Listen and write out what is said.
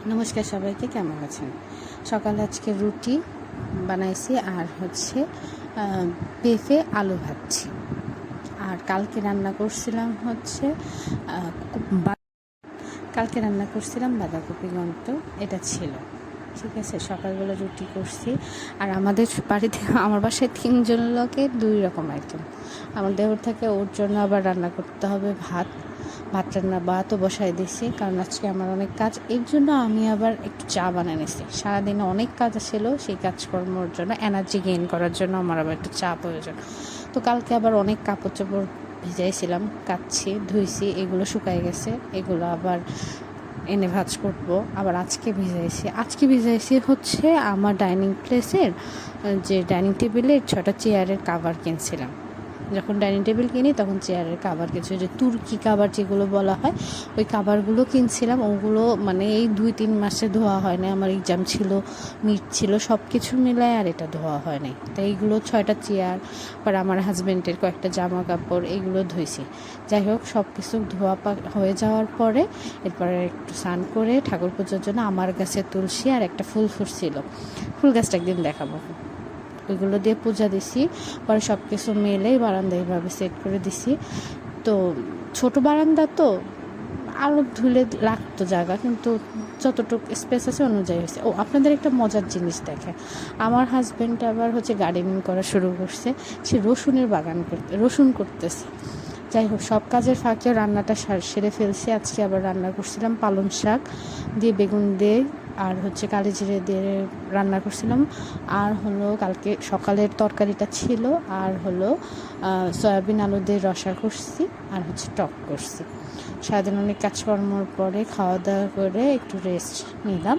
নমস্কার সবাইকে, কেমন আছেন? সকালে আজকে রুটি বানাইছি আর পেঁপে আলু ভাজছি। আর কালকে রান্না করছিলাম বাঁধাকপি ঘন্ট, এটা ছিল। ঠিক আছে, সকালবেলা রুটি করছি। আর আমাদের বাড়িতে আমার বাসায় 3 জন লোকে 2 রকম আইটেম। আমার দেওর থাকে, ওর জন্য আবার রান্না করতে হবে ভাতও বসাই দিয়েছি, কারণ আজকে আমার অনেক কাজ। এর জন্য আমি আবার একটু চা বানিয়ে নিয়েছি। সারাদিনে অনেক কাজ ছিল, সেই কাজকর্মর জন্য এনার্জি গেইন করার জন্য আমার আবার একটু চা প্রয়োজন। তো কালকে আবার অনেক কাপড় চোপড় ভিজাইছিলাম, কাচ্ছি, ধুইছি, এগুলো শুকাই গেছে, এগুলো আবার এনে ভাজ করবো। আবার আজকে ভিজাইছি আমার ডাইনিং প্লেসের যে ডাইনিং টেবিলের 6টা চেয়ারের কাভার কিনছিলাম। যখন ডাইনিং টেবিল কিনি তখন চেয়ারের কাভার কিছু, যে তুর্কি কাভার যেগুলো বলা হয়, ওই কাভারগুলো কিনছিলাম। ওগুলো মানে এই 2-3 মাসে ধোয়া হয় না, আমার এক্সাম ছিল, মিট ছিল, সব কিছু মিলায় আর এটা ধোয়া হয় নাই। তাই এইগুলো 6টা চেয়ার, পর আমার হাজব্যান্ডের কয়েকটা জামা কাপড়, এইগুলো ধুইছি। যাই হোক, সব কিছু ধোয়া হয়ে যাওয়ার পরে এরপরে একটু স্নান করে ঠাকুর পুজোর জন্য আমার গাছে তুলসী আর একটা ফুল ফুটছিল, ফুল গাছটা একদিন দেখাবো, ওইগুলো দিয়ে পূজা দিছি। পরে সব কিছু মেলে বারান্দায় এইভাবে সেট করে দিছি। তো ছোট বারান্দা, তো আরও ধুলে লাগতো জায়গা, কিন্তু যতটুকু স্পেস আছে অনুযায়ী হয়েছে। আপনাদের একটা মজার জিনিস দেখে, আমার হাজব্যান্ড আবার গার্ডেনিং করা শুরু করছে। সে রসুন করতেছে। যাই হোক, সব কাজের ফাঁকেও রান্নাটা সেরে ফেলছি। আজকে আবার রান্না করছিলাম পালং শাক দিয়ে, বেগুন দিয়ে, আর কালি জিরে দিয়ে রান্না করছিলাম। আর কালকে সকালের তরকারিটা ছিল, আর সয়াবিন আলু দিয়ে রসা করছি, আর টক করছি। সারাদিন অনেক কাজকর্মর পরে খাওয়া দাওয়া করে একটু রেস্ট নিলাম।